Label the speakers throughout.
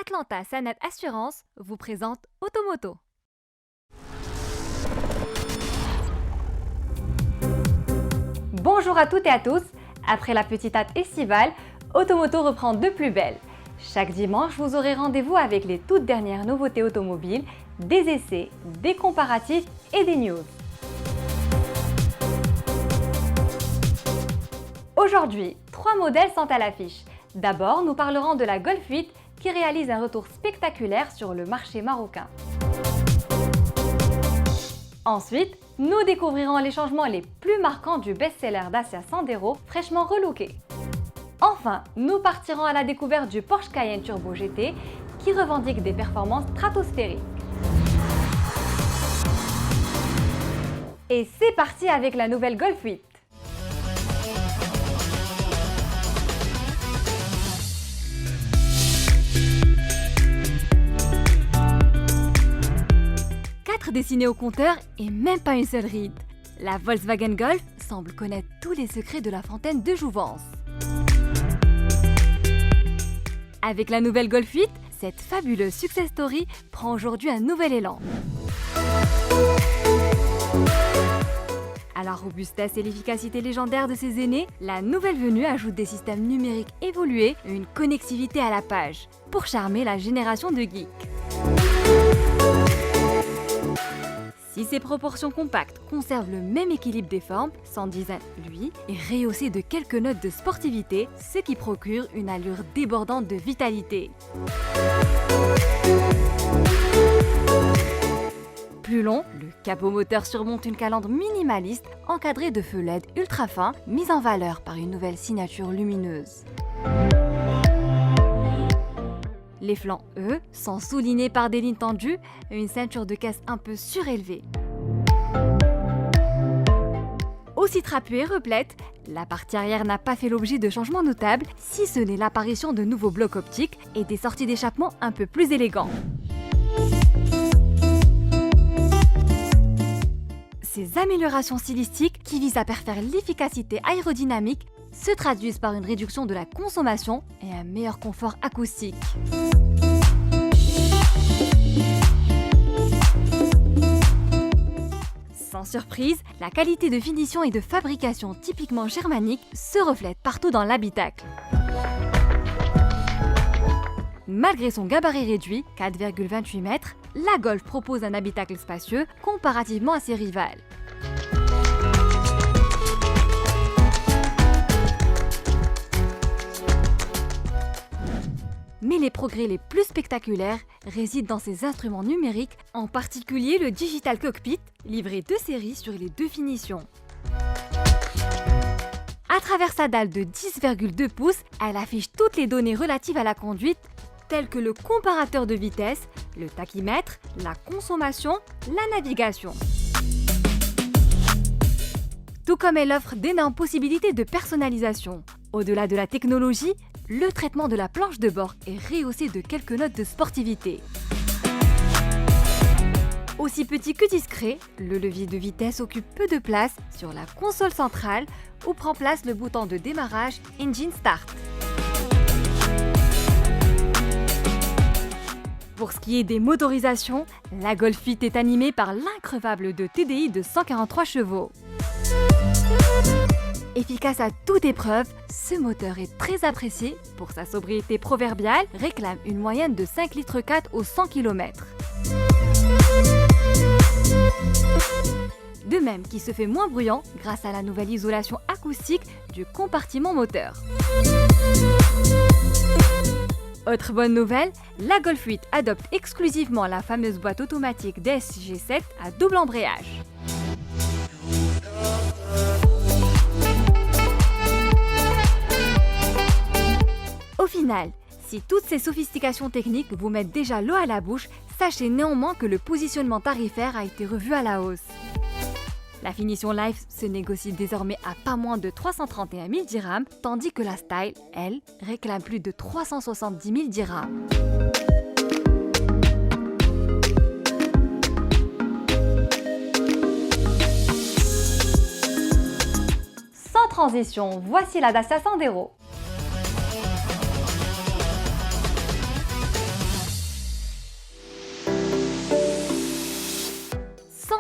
Speaker 1: Atlanta Sanet Assurance vous présente Automoto. Bonjour à toutes et à tous. Après la petite hâte estivale, Automoto reprend de plus belle. Chaque dimanche, vous aurez rendez-vous avec les toutes dernières nouveautés automobiles, des essais, des comparatifs et des news. Aujourd'hui, 3 modèles sont à l'affiche. D'abord, nous parlerons de la Golf 8 qui réalise un retour spectaculaire sur le marché marocain. Ensuite, nous découvrirons les changements les plus marquants du best-seller Dacia Sandero fraîchement relooké. Enfin, nous partirons à la découverte du Porsche Cayenne Turbo GT qui revendique des performances stratosphériques. Et c'est parti avec la nouvelle Golf 8. Dessinée au compteur et même pas une seule ride. La Volkswagen Golf semble connaître tous les secrets de la fontaine de jouvence. Avec la nouvelle Golf 8, cette fabuleuse success story prend aujourd'hui un nouvel élan. À la robustesse et l'efficacité légendaire de ses aînés, la nouvelle venue ajoute des systèmes numériques évolués et une connectivité à la page pour charmer la génération de geeks. Si ses proportions compactes conservent le même équilibre des formes, son design, lui, est rehaussé de quelques notes de sportivité, ce qui procure une allure débordante de vitalité. Plus long, le capot moteur surmonte une calandre minimaliste encadrée de feux LED ultra fins, mise en valeur par une nouvelle signature lumineuse. Les flancs, eux, sont soulignés par des lignes tendues et une ceinture de caisse un peu surélevée. Aussi trapue et replète, la partie arrière n'a pas fait l'objet de changements notables, si ce n'est l'apparition de nouveaux blocs optiques et des sorties d'échappement un peu plus élégants. Ces améliorations stylistiques, qui visent à parfaire l'efficacité aérodynamique, se traduisent par une réduction de la consommation et un meilleur confort acoustique. Sans surprise, la qualité de finition et de fabrication typiquement germanique se reflète partout dans l'habitacle. Malgré son gabarit réduit, 4,28 mètres, la Golf propose un habitacle spacieux comparativement à ses rivales. Mais les progrès les plus spectaculaires résident dans ses instruments numériques, en particulier le Digital Cockpit, livré de série sur les deux finitions. À travers sa dalle de 10,2 pouces, elle affiche toutes les données relatives à la conduite, telles que le comparateur de vitesse, le tachymètre, la consommation, la navigation. Tout comme elle offre d'énormes possibilités de personnalisation. Au-delà de la technologie, le traitement de la planche de bord est rehaussé de quelques notes de sportivité. Aussi petit que discret, le levier de vitesse occupe peu de place sur la console centrale où prend place le bouton de démarrage Engine Start. Pour ce qui est des motorisations, la Golf 8 est animée par l'increvable de TDI de 143 chevaux. Efficace à toute épreuve, ce moteur est très apprécié pour sa sobriété proverbiale, réclame une moyenne de 5,4 litres au 100 km. De même qu'il se fait moins bruyant grâce à la nouvelle isolation acoustique du compartiment moteur. Autre bonne nouvelle, la Golf 8 adopte exclusivement la fameuse boîte automatique DSG7 à double embrayage. Au final, si toutes ces sophistications techniques vous mettent déjà l'eau à la bouche, sachez néanmoins que le positionnement tarifaire a été revu à la hausse. La finition Life se négocie désormais à pas moins de 331 000 dirhams, tandis que la Style, elle, réclame plus de 370 000 dirhams. Sans transition, voici la Dacia Sandero.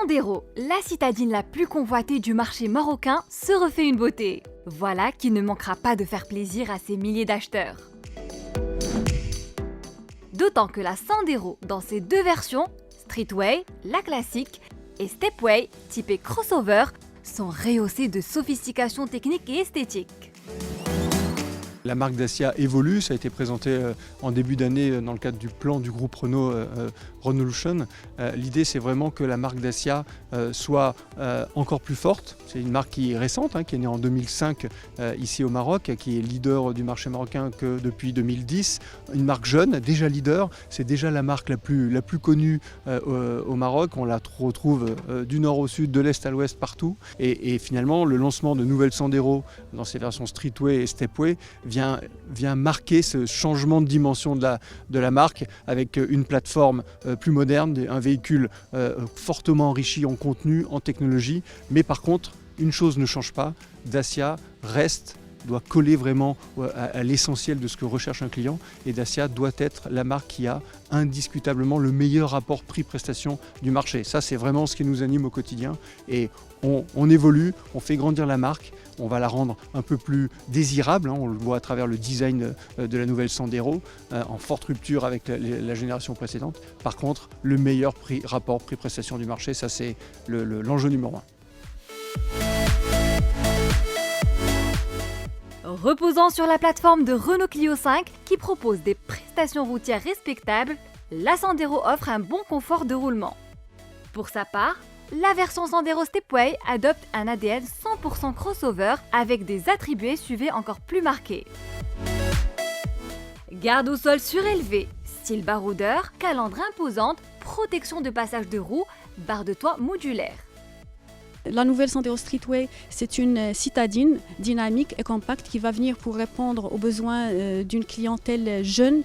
Speaker 1: Sandero, la citadine la plus convoitée du marché marocain, se refait une beauté. Voilà qui ne manquera pas de faire plaisir à ses milliers d'acheteurs. D'autant que la Sandero, dans ses deux versions, Streetway, la classique, et Stepway, typée crossover, sont rehaussées de sophistication technique et esthétique.
Speaker 2: La marque Dacia évolue, ça a été présenté en début d'année dans le cadre du plan du groupe Renault Renaulution. L'idée c'est vraiment que la marque Dacia soit encore plus forte. C'est une marque qui est récente, qui est née en 2005 ici au Maroc, qui est leader du marché marocain que depuis 2010. Une marque jeune, déjà leader, c'est déjà la marque la plus connue au Maroc. On la retrouve du nord au sud, de l'est à l'ouest, partout. Et finalement le lancement de nouvelles Sandero dans ses versions Streetway et Stepway vient marquer ce changement de dimension de la marque avec une plateforme plus moderne, un véhicule fortement enrichi en contenu, en technologie. Mais par contre, une chose ne change pas, Dacia doit coller vraiment à l'essentiel de ce que recherche un client, et Dacia doit être la marque qui a indiscutablement le meilleur rapport prix-prestation du marché. Ça, c'est vraiment ce qui nous anime au quotidien, et on évolue, on fait grandir la marque, on va la rendre un peu plus désirable, on le voit à travers le design de la nouvelle Sandero, en forte rupture avec la génération précédente. Par contre, le meilleur rapport prix-prestation du marché, ça c'est l'enjeu numéro 1.
Speaker 1: Reposant sur la plateforme de Renault Clio 5 qui propose des prestations routières respectables, la Sandero offre un bon confort de roulement. Pour sa part, la version Sandero Stepway adopte un ADN 100% crossover avec des attributs SUV encore plus marqués. Garde au sol surélevée, style baroudeur, calandre imposante, protection de passage de roues, barre de toit modulaire.
Speaker 3: La nouvelle Sandero Streetway, c'est une citadine dynamique et compacte qui va venir pour répondre aux besoins d'une clientèle jeune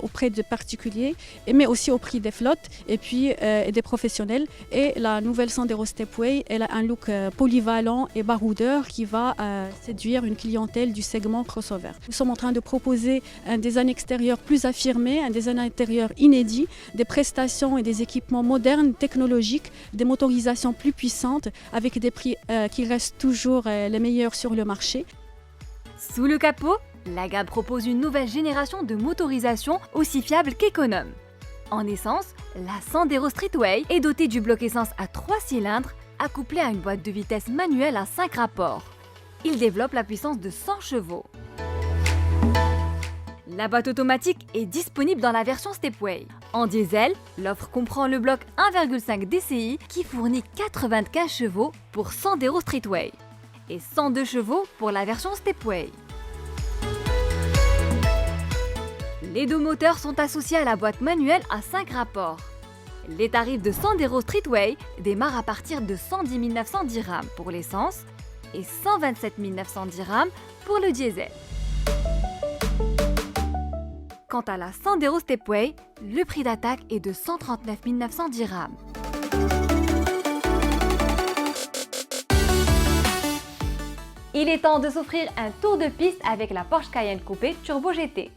Speaker 3: auprès de particuliers, mais aussi auprès des flottes et puis des professionnels. Et la nouvelle Sandero Stepway, elle a un look polyvalent et baroudeur qui va séduire une clientèle du segment crossover. Nous sommes en train de proposer un design extérieur plus affirmé, un design intérieur inédit, des prestations et des équipements modernes, technologiques, des motorisations plus puissantes, avec des prix qui restent toujours les meilleurs sur le marché.
Speaker 1: Sous le capot, la gamme propose une nouvelle génération de motorisation aussi fiable qu'économe. En essence, la Sandero Streetway est dotée du bloc essence à 3 cylindres, accouplé à une boîte de vitesse manuelle à 5 rapports. Il développe la puissance de 100 chevaux. La boîte automatique est disponible dans la version Stepway. En diesel, l'offre comprend le bloc 1,5 DCI qui fournit 95 chevaux pour Sandero Streetway et 102 chevaux pour la version Stepway. Les deux moteurs sont associés à la boîte manuelle à 5 rapports. Les tarifs de Sandero Streetway démarrent à partir de 110 900 dirhams pour l'essence et 127 900 dirhams pour le diesel. Quant à la Sandero Stepway, le prix d'attaque est de 139 900 dirhams. Il est temps de s'offrir un tour de piste avec la Porsche Cayenne Coupé Turbo GT.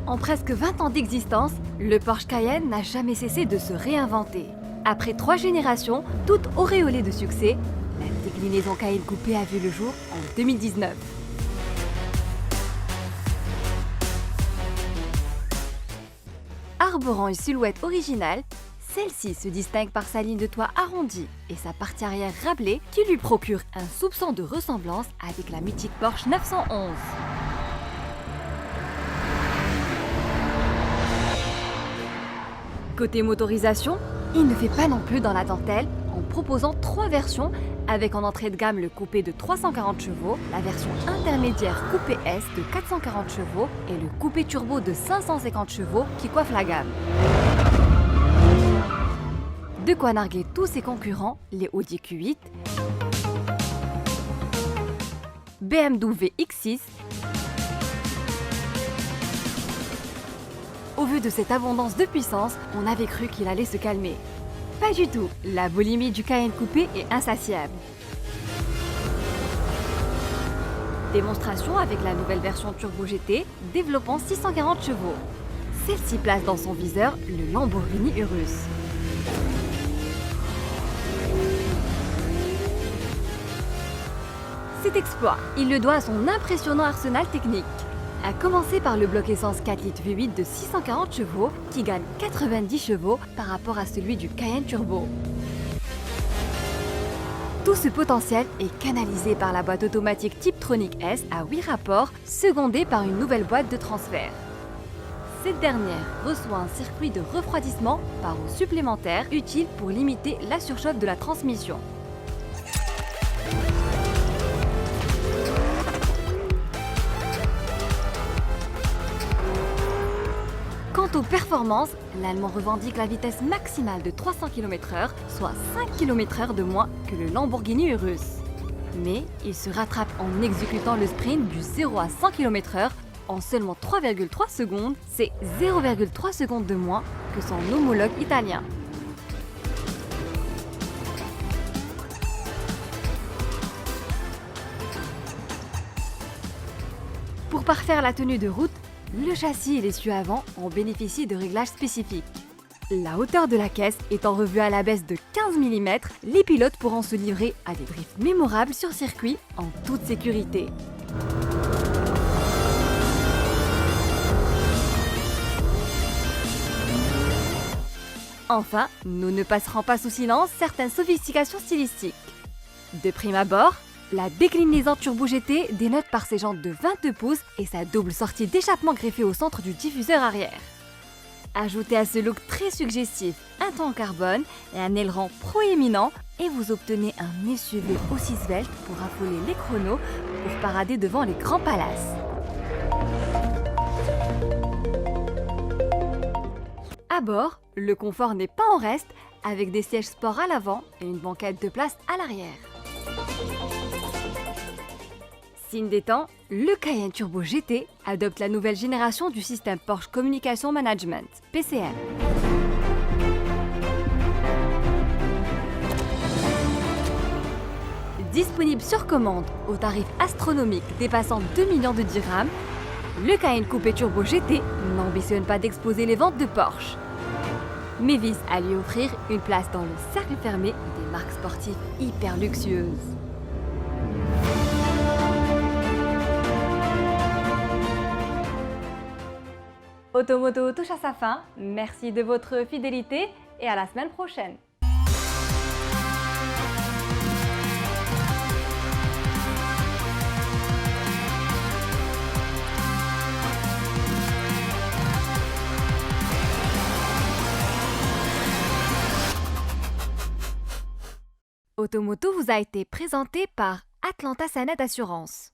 Speaker 1: En presque 20 ans d'existence, le Porsche Cayenne n'a jamais cessé de se réinventer. Après 3 générations, toutes auréolées de succès, la déclinaison Cayenne Coupé a vu le jour en 2019. Arborant une silhouette originale, celle-ci se distingue par sa ligne de toit arrondie et sa partie arrière râblée qui lui procure un soupçon de ressemblance avec la mythique Porsche 911. Côté motorisation, il ne fait pas non plus dans la dentelle en proposant 3 versions avec en entrée de gamme le coupé de 340 chevaux, la version intermédiaire coupé S de 440 chevaux et le coupé turbo de 550 chevaux qui coiffe la gamme. De quoi narguer tous ses concurrents, les Audi Q8, BMW X6. Au vu de cette abondance de puissance, on avait cru qu'il allait se calmer. Pas du tout, la boulimie du Cayenne Coupé est insatiable. Démonstration avec la nouvelle version Turbo GT développant 640 chevaux. Celle-ci place dans son viseur le Lamborghini Urus. Cet exploit, il le doit à son impressionnant arsenal technique. À commencer par le bloc essence 4 litres V8 de 640 chevaux qui gagne 90 chevaux par rapport à celui du Cayenne Turbo. Tout ce potentiel est canalisé par la boîte automatique Tiptronic S à 8 rapports, secondée par une nouvelle boîte de transfert. Cette dernière reçoit un circuit de refroidissement par eau supplémentaire utile pour limiter la surchauffe de la transmission. Quant aux performances, l'Allemand revendique la vitesse maximale de 300 km/h, soit 5 km/h de moins que le Lamborghini Urus. Mais il se rattrape en exécutant le sprint du 0 à 100 km/h en seulement 3,3 secondes, c'est 0,3 secondes de moins que son homologue italien. Pour parfaire la tenue de route, le châssis et l'essieu avant ont bénéficié de réglages spécifiques. La hauteur de la caisse étant revue à la baisse de 15 mm, les pilotes pourront se livrer à des drifts mémorables sur circuit en toute sécurité. Enfin, nous ne passerons pas sous silence certaines sophistications stylistiques. De prime abord, la déclinaison Turbo GT dénote par ses jantes de 22 pouces et sa double sortie d'échappement greffée au centre du diffuseur arrière. Ajoutez à ce look très suggestif un ton en carbone et un aileron proéminent et vous obtenez un SUV aussi svelte pour affoler les chronos pour parader devant les grands palaces. À bord, le confort n'est pas en reste avec des sièges sport à l'avant et une banquette de place à l'arrière. Signe des temps, le Cayenne Turbo GT adopte la nouvelle génération du système Porsche Communication Management, PCM. Disponible sur commande au tarif astronomique dépassant 2 millions de dirhams, le Cayenne Coupé Turbo GT n'ambitionne pas d'exploser les ventes de Porsche, mais vise à lui offrir une place dans le cercle fermé des marques sportives hyper luxueuses. Automoto touche à sa fin, merci de votre fidélité et à la semaine prochaine. Automoto vous a été présenté par Atlanta Sanet Assurance.